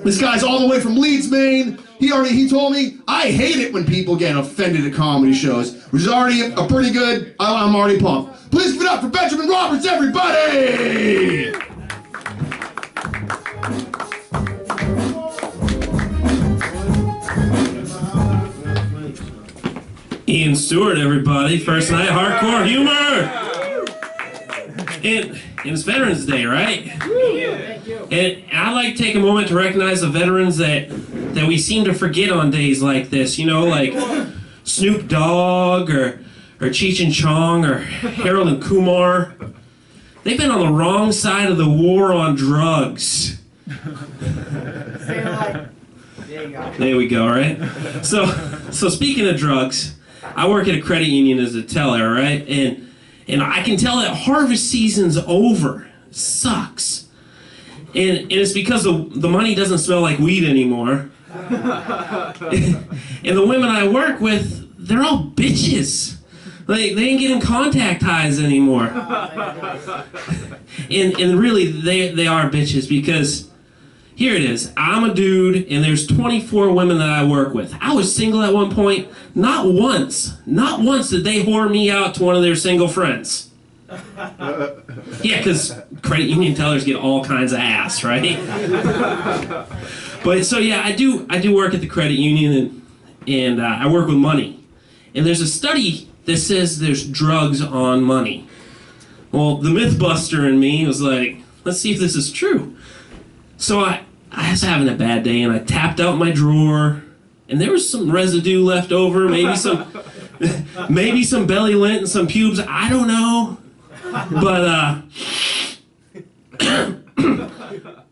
This guy's all the way from Leeds, Maine. He told me, I hate it when people get offended at comedy shows, which is already a pretty good, I'm already pumped. Please give it up for Benjamin Roberts, everybody! Ian Stewart, everybody. First night, hardcore humor! And it's Veterans Day, right? And I'd like to take a moment to recognize the veterans that we seem to forget on days like this. You know, like Snoop Dogg or Cheech and Chong or Harold and Kumar. They've been on the wrong side of the war on drugs. There we go, right? So speaking of drugs, I work at a credit union as a teller, right? And I can tell that harvest season's over. It sucks. And it's because the money doesn't smell like weed anymore. And the women I work with, they're all bitches. Like, they ain't getting contact highs anymore. And really, they are bitches because, here it is. I'm a dude, and there's 24 women that I work with. I was single at one point. Not once did they whore me out to one of their single friends. Yeah, because credit union tellers get all kinds of ass, right? But so yeah, I do work at the credit union, and I work with money. And there's a study that says there's drugs on money. Well, the Mythbuster in me was like, let's see if this is true. So I was having a bad day, and I tapped out my drawer, and there was some residue left over, maybe some belly lint and some pubes, I don't know. But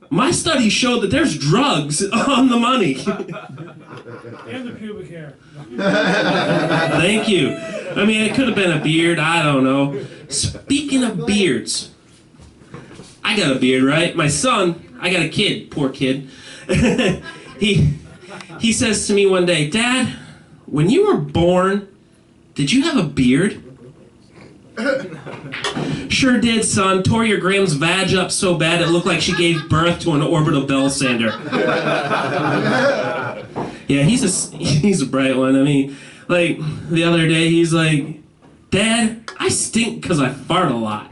my study showed that there's drugs on the money. And the pubic hair. Thank you. I mean, it could have been a beard, I don't know. Speaking of beards, I got a beard, right? My son, I got a kid, poor kid. He says to me one day, Dad, when you were born, did you have a beard? Sure did, son. Tore your Graham's vag up so bad it looked like she gave birth to an orbital bell sander. Yeah, he's a bright one. I mean, like, the other day he's like, Dad, I stink because I fart a lot.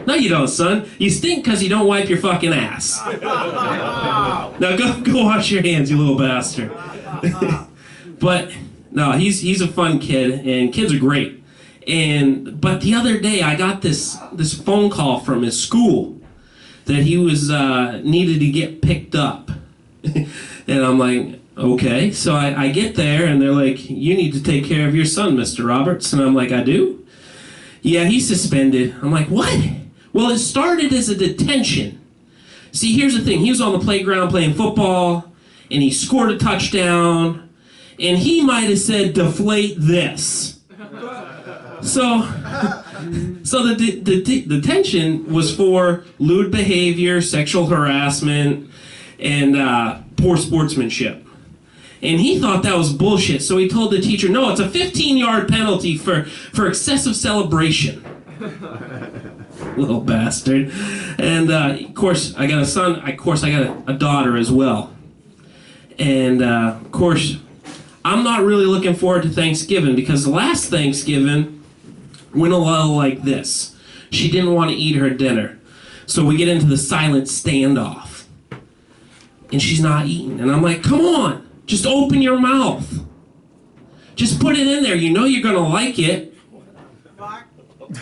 No, you don't, son. You stink because you don't wipe your fucking ass. Now go wash your hands, you little bastard. But no, he's a fun kid, and kids are great. But the other day I got this phone call from his school that he was needed to get picked up. And I'm like, okay. So I get there, and they're like, you need to take care of your son, Mr. Roberts. And I'm like, I do? Yeah, he's suspended. I'm like, what? Well, it started as a detention. See, here's the thing. He was on the playground playing football, and he scored a touchdown, and he might have said, deflate this. So the detention was for lewd behavior, sexual harassment, and poor sportsmanship. And he thought that was bullshit, so he told the teacher, no, it's a 15-yard penalty for excessive celebration. Little bastard. And of course, I got a son. Of course, I got a daughter as well. And of course, I'm not really looking forward to Thanksgiving because the last Thanksgiving went a little like this. She didn't want to eat her dinner. So we get into the silent standoff. And she's not eating. And I'm like, come on, just open your mouth. Just put it in there. You know you're going to like it.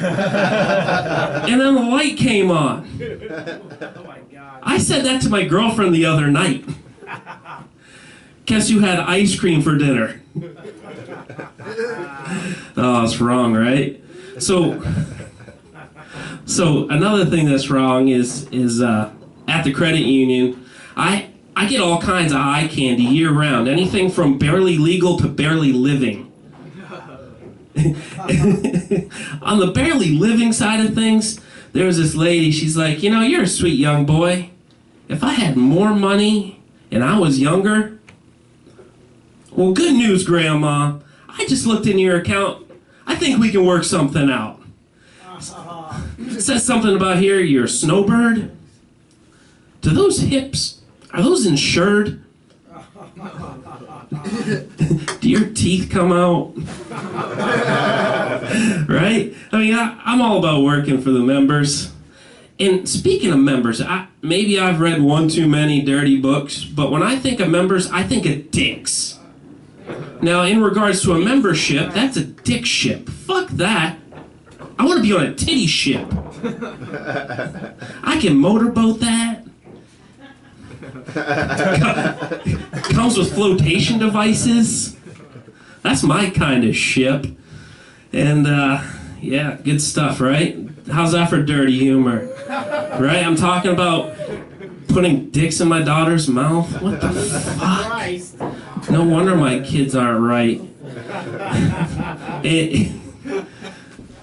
And then the light came on. Oh my God. I said that to my girlfriend the other night. Guess who had ice cream for dinner? Oh, it's wrong, right? So another thing that's wrong is at the credit union, I get all kinds of eye candy year round. Anything from barely legal to barely living. On the barely living side of things, there was this lady, she's like, you know, you're a sweet young boy. If I had more money and I was younger, well, good news, Grandma. I just looked in your account. I think we can work something out. It says something about here, you're a snowbird. Do those hips Are those insured? Do your teeth come out? Right? I mean, I'm all about working for the members. And speaking of members, maybe I've read one too many dirty books, but when I think of members, I think of dicks. Now, in regards to a membership, that's a dick ship. Fuck that. I want to be on a titty ship. I can motorboat that. Comes with flotation devices. That's my kind of ship. And, yeah, good stuff, right? How's that for dirty humor? Right? I'm talking about putting dicks in my daughter's mouth. What the fuck? No wonder my kids aren't right.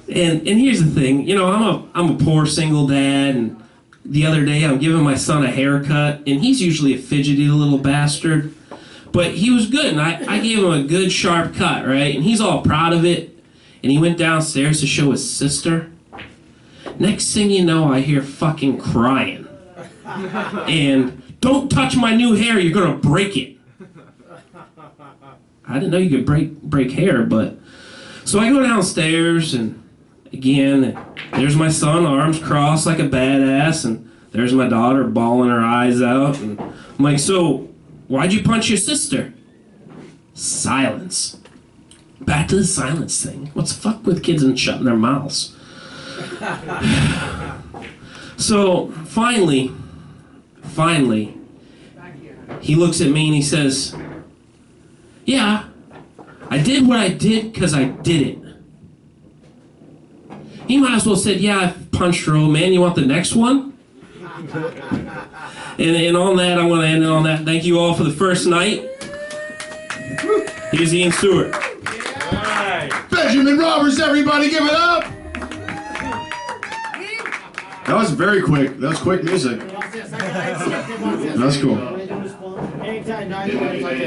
And here's the thing, you know, I'm a poor single dad, and the other day I'm giving my son a haircut, and he's usually a fidgety little bastard, but he was good, and I gave him a good sharp cut, right? And he's all proud of it, and he went downstairs to show his sister. Next thing you know, I hear fucking crying. And, don't touch my new hair, you're gonna break it. I didn't know you could break hair, but... So I go downstairs, and again, there's my son, arms crossed like a badass, and there's my daughter bawling her eyes out, and I'm like, so, why'd you punch your sister? Silence. Back to the silence thing. What's the fuck with kids and shutting their mouths? So, finally, he looks at me and he says, yeah, I did what I did because I did it. He might as well said, yeah, I punched her, old man. You want the next one? And on that, I'm going to end it on that. Thank you all for the first night. Here's Ian Stewart. Benjamin Roberts, everybody, give it up! That was very quick. That was quick music. That's cool.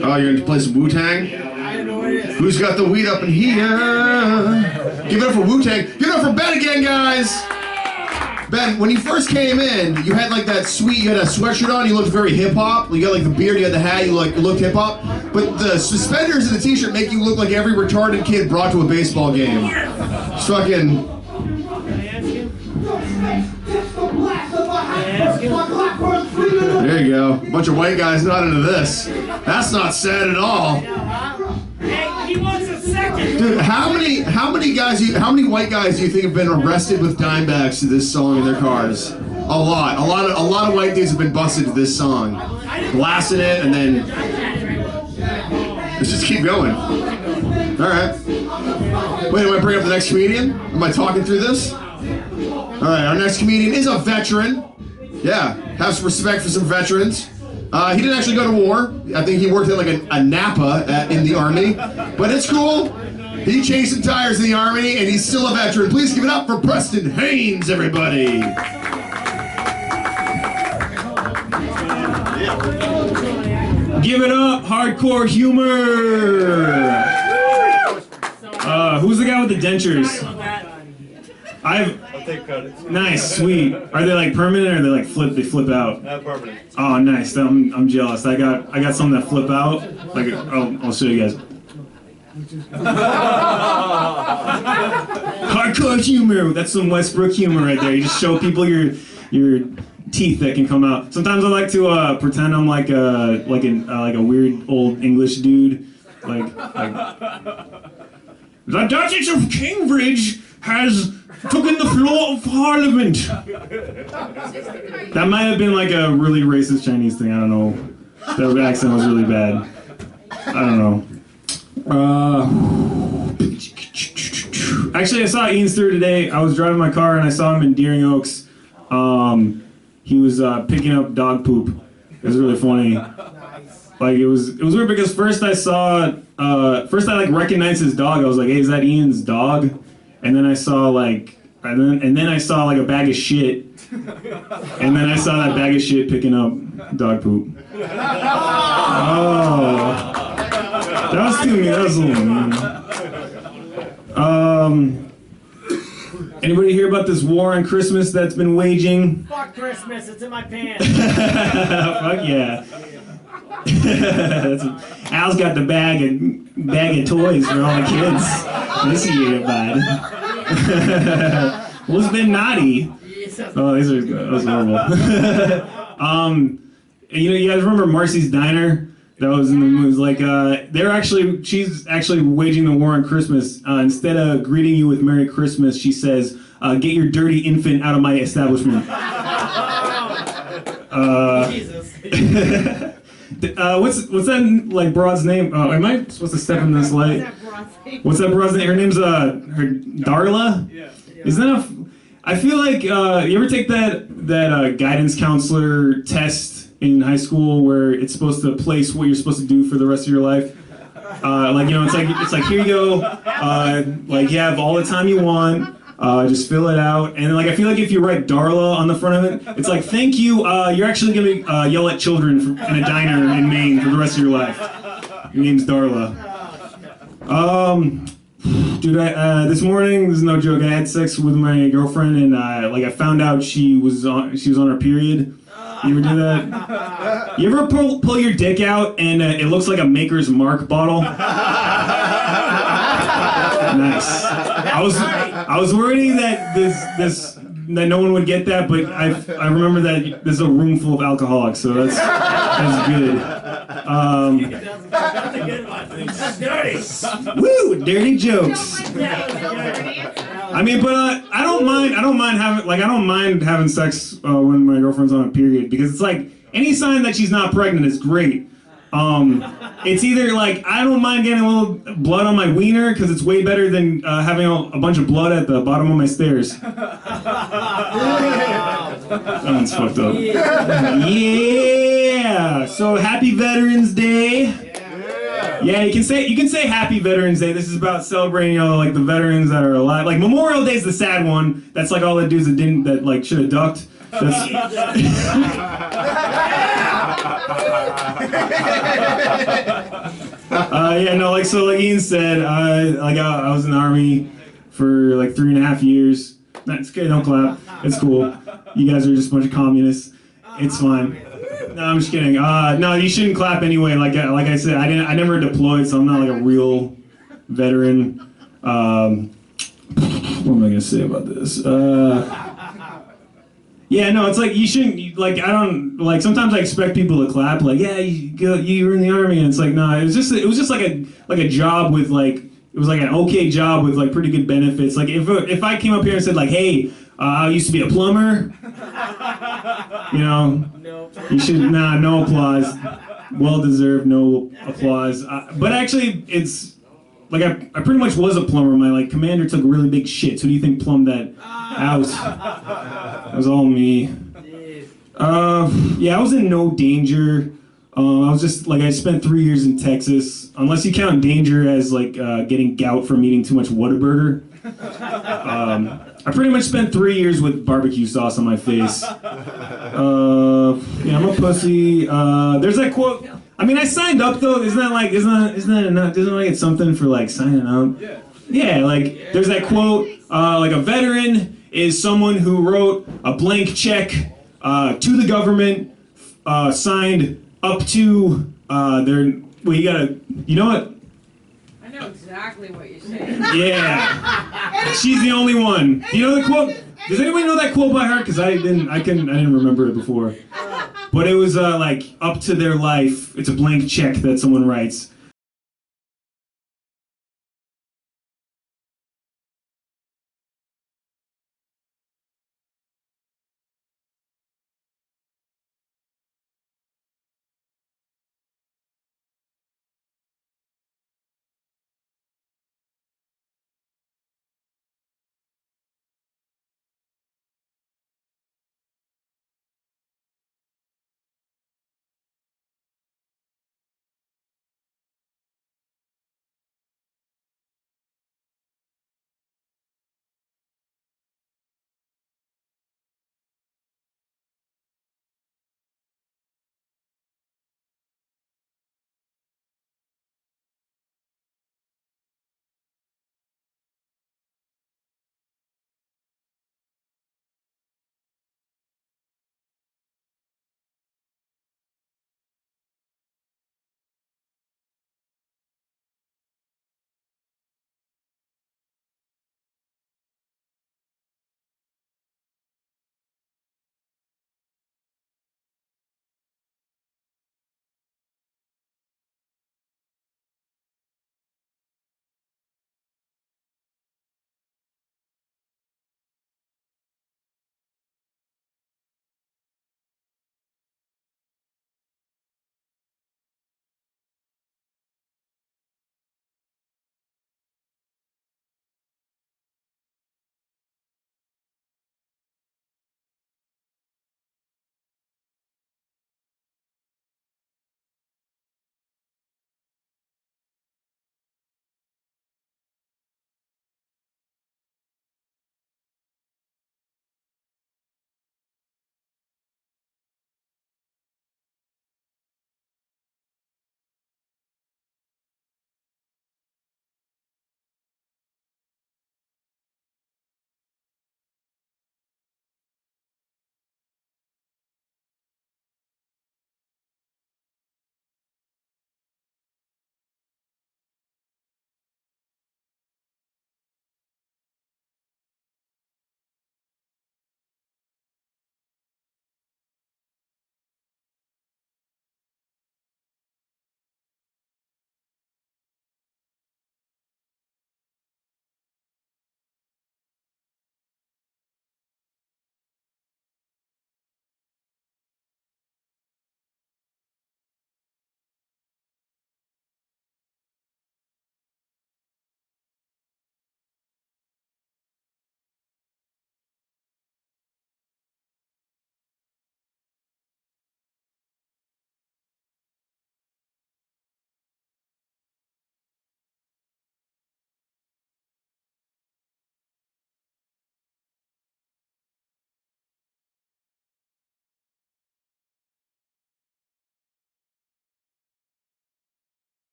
Oh, you're going to play some Wu-Tang? Who's got the weed up in here? Give it up for Wu-Tang. Give it up for Ben again, guys! Ben, when you first came in, you had like that you had a sweatshirt on, you looked very hip-hop. You got like the beard, you had the hat, you looked hip-hop. But the suspenders and the t-shirt make you look like every retarded kid brought to a baseball game. It's fucking... There you go. A bunch of white guys not into this. That's not sad at all. He wants a second. Dude, how many white guys do you think have been arrested with dime bags to this song in their cars? A lot of white dudes have been busted to this song. Blasting it and then let's just keep going. Alright. Wait, do I bring up the next comedian? Am I talking through this? Alright, our next comedian is a veteran. Yeah, have some respect for some veterans. He didn't actually go to war. I think he worked at like a Napa in the Army. But it's cool. He changed some tires in the Army, and he's still a veteran. Please give it up for Preston Haynes, everybody. Give it up, hardcore humor. Who's the guy with the dentures? I'll take credit. Nice, sweet. Are they like permanent or are they like they flip out? Not permanent. Oh, nice. I'm jealous. I got some that flip out. Like I'll show you guys. Hardcore humor. That's some Westbrook humor right there. You just show people your teeth that can come out. Sometimes I like to pretend I'm like a weird old English dude. Like the Duchess of Cambridge has taken the floor of Parliament. That might have been like a really racist Chinese thing. I don't know. That accent was really bad. I don't know. Actually, I saw Ian Stewart today. I was driving my car and I saw him in Deering Oaks. He was picking up dog poop. It was really funny. Like it was weird because first I recognized his dog. I was like, hey, is that Ian's dog? And then I saw like a bag of shit. And then I saw that bag of shit picking up dog poop. Oh. That was too mean. That was a little mean. Anybody hear about this war on Christmas that's been waging? Fuck Christmas, it's in my pants. Fuck yeah. Al's got the bag of toys for all the kids this year, bud. Who's been naughty? Oh, that was horrible. You guys remember Marcy's Diner? That was in the movie. Like, she's actually waging the war on Christmas. Instead of greeting you with Merry Christmas, she says, "Get your dirty infant out of my establishment." Jesus. What's that like broad's name? Am I supposed to step in this light? What's that broad's name? Her name's her Darla. Yeah. Isn't that I feel like you ever take that guidance counselor test in high school where it's supposed to place what you're supposed to do for the rest of your life? It's like here you go. Like you have all the time you want. Just fill it out, and like I feel like if you write Darla on the front of it, it's like thank you. You're actually gonna yell at children in a diner in Maine for the rest of your life. Your name's Darla. Dude, this morning, this is no joke. I had sex with my girlfriend, and I found out she was on her period. You ever do that? You ever pull your dick out and it looks like a Maker's Mark bottle? Nice. I was worried that that no one would get that, but I remember that there's a room full of alcoholics, so that's good. That's a good one. That's dirty. Woo! Dirty jokes. I mean, but I don't mind having sex when my girlfriend's on a period, because it's like any sign that she's not pregnant is great. It's either like I don't mind getting a little blood on my wiener because it's way better than having a bunch of blood at the bottom of my stairs. That one's fucked up. Yeah. So happy Veterans Day. Yeah, you can say Happy Veterans Day. This is about celebrating, like the veterans that are alive. Like Memorial Day is the sad one. That's like all the dudes that should have ducked. Like Ian said, I was in the Army for like 3.5 years. That's good. Don't clap. It's cool. You guys are just a bunch of communists. It's fine. No, I'm just kidding. No, you shouldn't clap anyway. Like I said, I never deployed, so I'm not like a real veteran. What am I gonna say about this? Yeah, no, it's like you shouldn't. Like I don't like. Sometimes I expect people to clap. Like, yeah, you were in the Army, and it's like, nah. It was just like a job with like. It was like an okay job with like pretty good benefits. Like if I came up here and said like, hey, I used to be a plumber. No. You should no applause. Well deserved, no applause. But actually, it's like I pretty much was a plumber. My like commander took really big shits. Who do you think plumbed that out? That was all me. Yeah, I was in no danger. I was just like I spent 3 years in Texas. Unless you count danger as like getting gout from eating too much Whataburger. I pretty much spent 3 years with barbecue sauce on my face. Yeah, I'm a pussy. There's that quote. I mean, I signed up though. Isn't that enough? Doesn't like it's something for like signing up? Yeah. Yeah, like there's that quote. Like a veteran is someone who wrote a blank check to the government, signed up to their. Well, you know what? I know exactly what you're saying. Yeah, she's the only one. You know the quote? Does anybody know that quote by her? Because I didn't remember it before. But it was like up to their life. It's a blank check that someone writes.